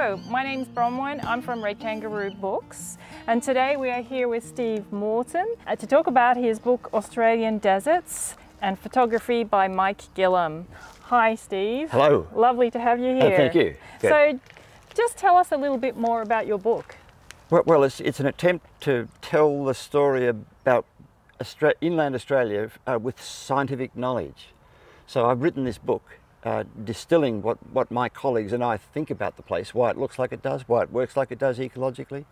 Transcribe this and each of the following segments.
Hello, my name's Bronwyn. I'm from Kangaroo Books, and today we are here with Steve Morton to talk about his book Australian Deserts and Photography by Mike Gillam. Hi Steve. Hello. Lovely to have you here. Oh, thank you. Good. So just tell us a little bit more about your book. Well, it's an attempt to tell the story about inland Australia with scientific knowledge. So I've written this book distilling what my colleagues and I think about the place, why it looks like it does, why it works like it does ecologically,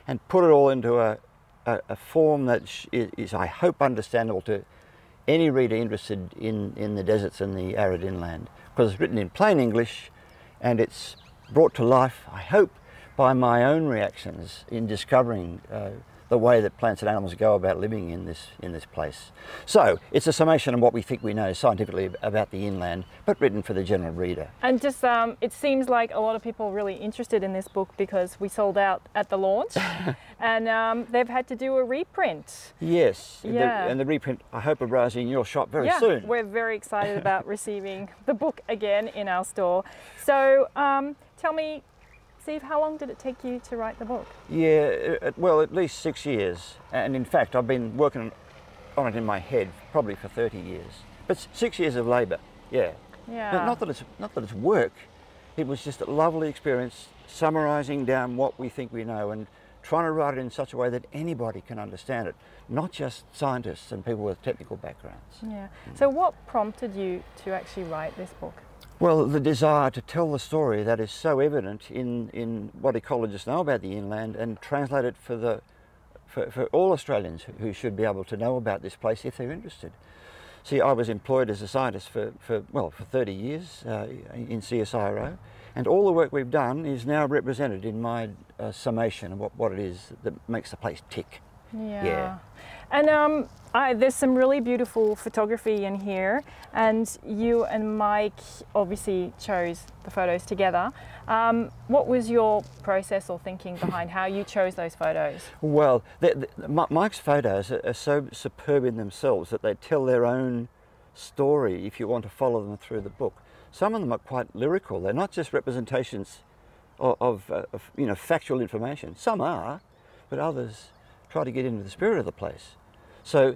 and put it all into a form that is, I hope, understandable to any reader interested in the deserts and the arid inland, because it's written in plain English and it's brought to life, I hope, by my own reactions in discovering the way that plants and animals go about living in this place. So it's a summation of what we think we know scientifically about the inland, but written for the general reader. And just it seems like a lot of people are really interested in this book because we sold out at the launch, and they've had to do a reprint. Yes, yeah. And the reprint, I hope, arrives in your shop very soon. Yeah, we're very excited about receiving the book again in our store. So tell me, Steve, how long did it take you to write the book? Yeah, well, at least 6 years. And in fact, I've been working on it in my head probably for 30 years. But 6 years of labour, yeah. Yeah. Not that it's work. It was just a lovely experience summarising down what we think we know and trying to write it in such a way that anybody can understand it, not just scientists and people with technical backgrounds. Yeah. So what prompted you to actually write this book? Well, the desire to tell the story that is so evident in what ecologists know about the inland and translate it for all Australians who should be able to know about this place if they're interested. See, I was employed as a scientist for 30 years in CSIRO, and all the work we've done is now represented in my summation of what it is that makes the place tick. Yeah. And there's some really beautiful photography in here, and you and Mike obviously chose the photos together. What was your process or thinking behind how you chose those photos? Well, Mike's photos are so superb in themselves that they tell their own story if you want to follow them through the book. Some of them are quite lyrical. They're not just representations of factual information. Some are, but others try to get into the spirit of the place. So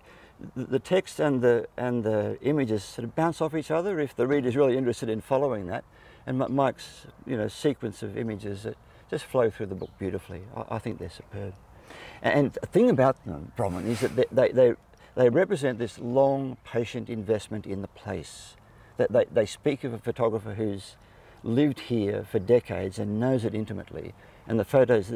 the text and the images sort of bounce off each other if the reader is really interested in following that. And Mike's sequence of images that just flow through the book beautifully. I think they're superb. And the thing about them, Bronwyn, is that they represent this long, patient investment in the place. That they speak of a photographer who's lived here for decades and knows it intimately. And the photos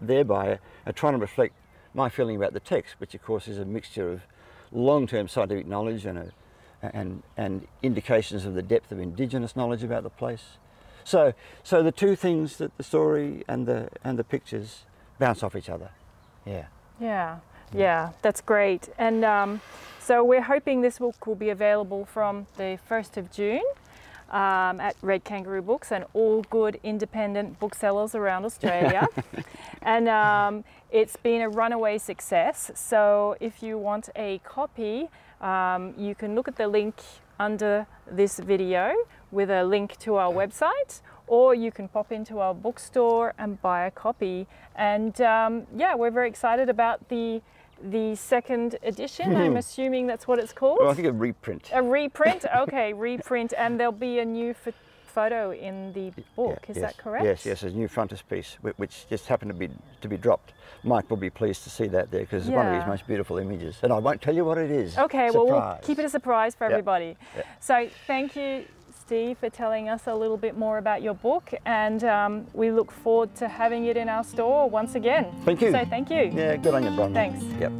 thereby are trying to reflect my feeling about the text, which of course is a mixture of long-term scientific knowledge and indications of the depth of indigenous knowledge about the place. So the two things, that the story and the pictures, bounce off each other. Yeah. Yeah. Yeah, that's great. And so we're hoping this book will be available from the 1st of June. At Kangaroo Books and all good independent booksellers around Australia. And it's been a runaway success. So if you want a copy, you can look at the link under this video with a link to our website, or you can pop into our bookstore and buy a copy. And yeah, we're very excited about the second edition. I'm assuming that's what it's called? Well, I think a reprint. A reprint? Okay, reprint. And there'll be a new photo in the book, is that correct? Yes, a new frontispiece, which just happened to be dropped. Mike will be pleased to see that there, because it's one of his most beautiful images. And I won't tell you what it is. Okay, well, we'll keep it a surprise for everybody. Yeah. So thank you, Steve, for telling us a little bit more about your book, and we look forward to having it in our store once again. Thank you. So thank you. Yeah, good on you, Bronwyn. Thanks. Yep.